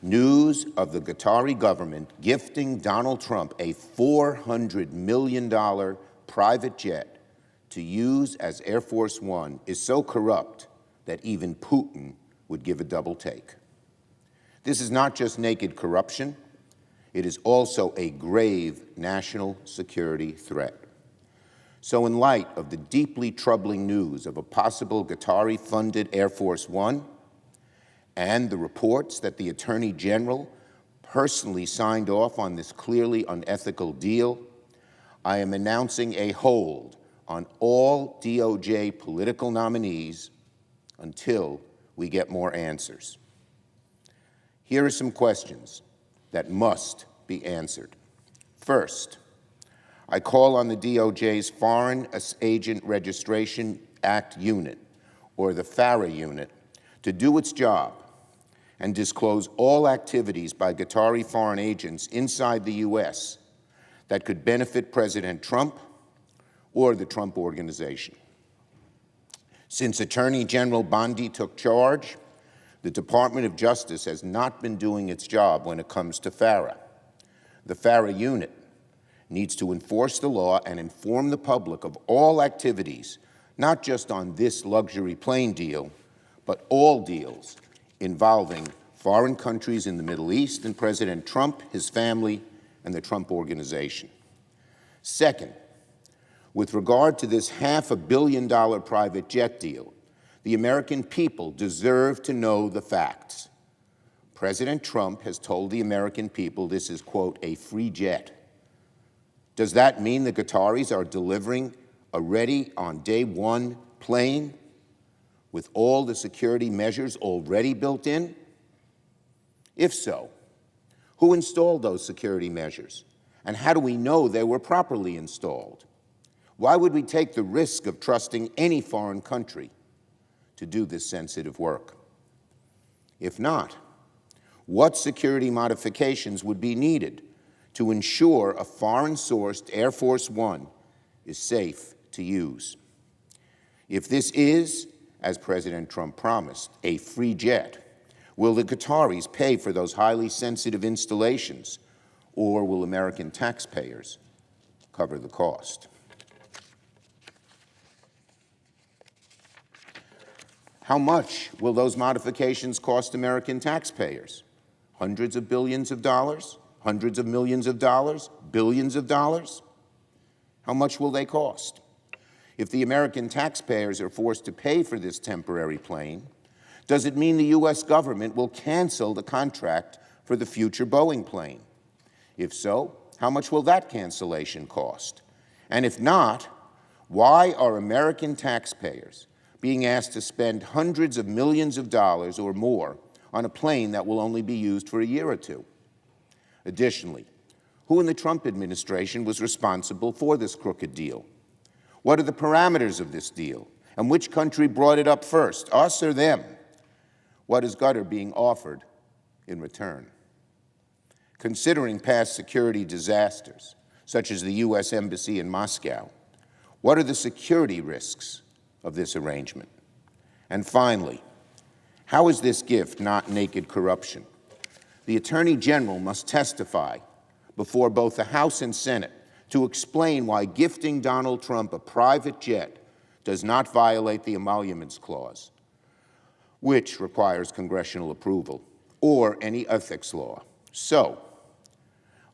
news of the Qatari government gifting Donald Trump a $400 million private jet to use as Air Force One is so corrupt that even Putin would give a double take. This is not just naked corruption, it is also a grave national security threat. So in light of the deeply troubling news of a possible Qatari-funded Air Force One and the reports that the Attorney General personally signed off on this clearly unethical deal, I am announcing a hold on all DOJ political nominees until we get more answers. Here are some questions that must be answered. First, I call on the DOJ's Foreign Agent Registration Act Unit, or the FARA unit, to do its job and disclose all activities by Qatari foreign agents inside the U.S. that could benefit President Trump or the Trump Organization. Since Attorney General Bondi took charge, the Department of Justice has not been doing its job when it comes to FARA. The FARA unit needs to enforce the law and inform the public of all activities, not just on this luxury plane deal, but all deals involving foreign countries in the Middle East and President Trump, his family, and the Trump Organization. Second, with regard to this $500 million private jet deal, the American people deserve to know the facts. President Trump has told the American people this is, quote, a free jet. Does that mean the Qataris are delivering a ready on day one plane with all the security measures already built in? If so, who installed those security measures? And how do we know they were properly installed? Why would we take the risk of trusting any foreign country to do this sensitive work? If not, what security modifications would be needed to ensure a foreign-sourced Air Force One is safe to use? If this is, as President Trump promised, a free jet, will the Qataris pay for those highly sensitive installations, or will American taxpayers cover the cost? How much will those modifications cost American taxpayers? Hundreds of billions of dollars? Hundreds of millions of dollars? Billions of dollars? How much will they cost? If the American taxpayers are forced to pay for this temporary plane, does it mean the U.S. government will cancel the contract for the future Boeing plane? If so, how much will that cancellation cost? And if not, why are American taxpayers being asked to spend hundreds of millions of dollars or more on a plane that will only be used for a year or two? Additionally, who in the Trump administration was responsible for this crooked deal? What are the parameters of this deal? And which country brought it up first, us or them? What is Qatar being offered in return? Considering past security disasters, such as the U.S. Embassy in Moscow, what are the security risks of this arrangement? And finally, how is this gift not naked corruption? The Attorney General must testify before both the House and Senate to explain why gifting Donald Trump a private jet does not violate the emoluments clause, which requires congressional approval, or any ethics law. So,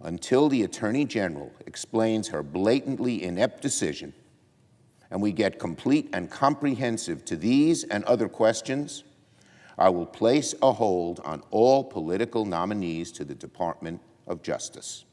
until the Attorney General explains her blatantly inept decision, and we get complete and comprehensive to these and other questions, I will place a hold on all political nominees to the Department of Justice.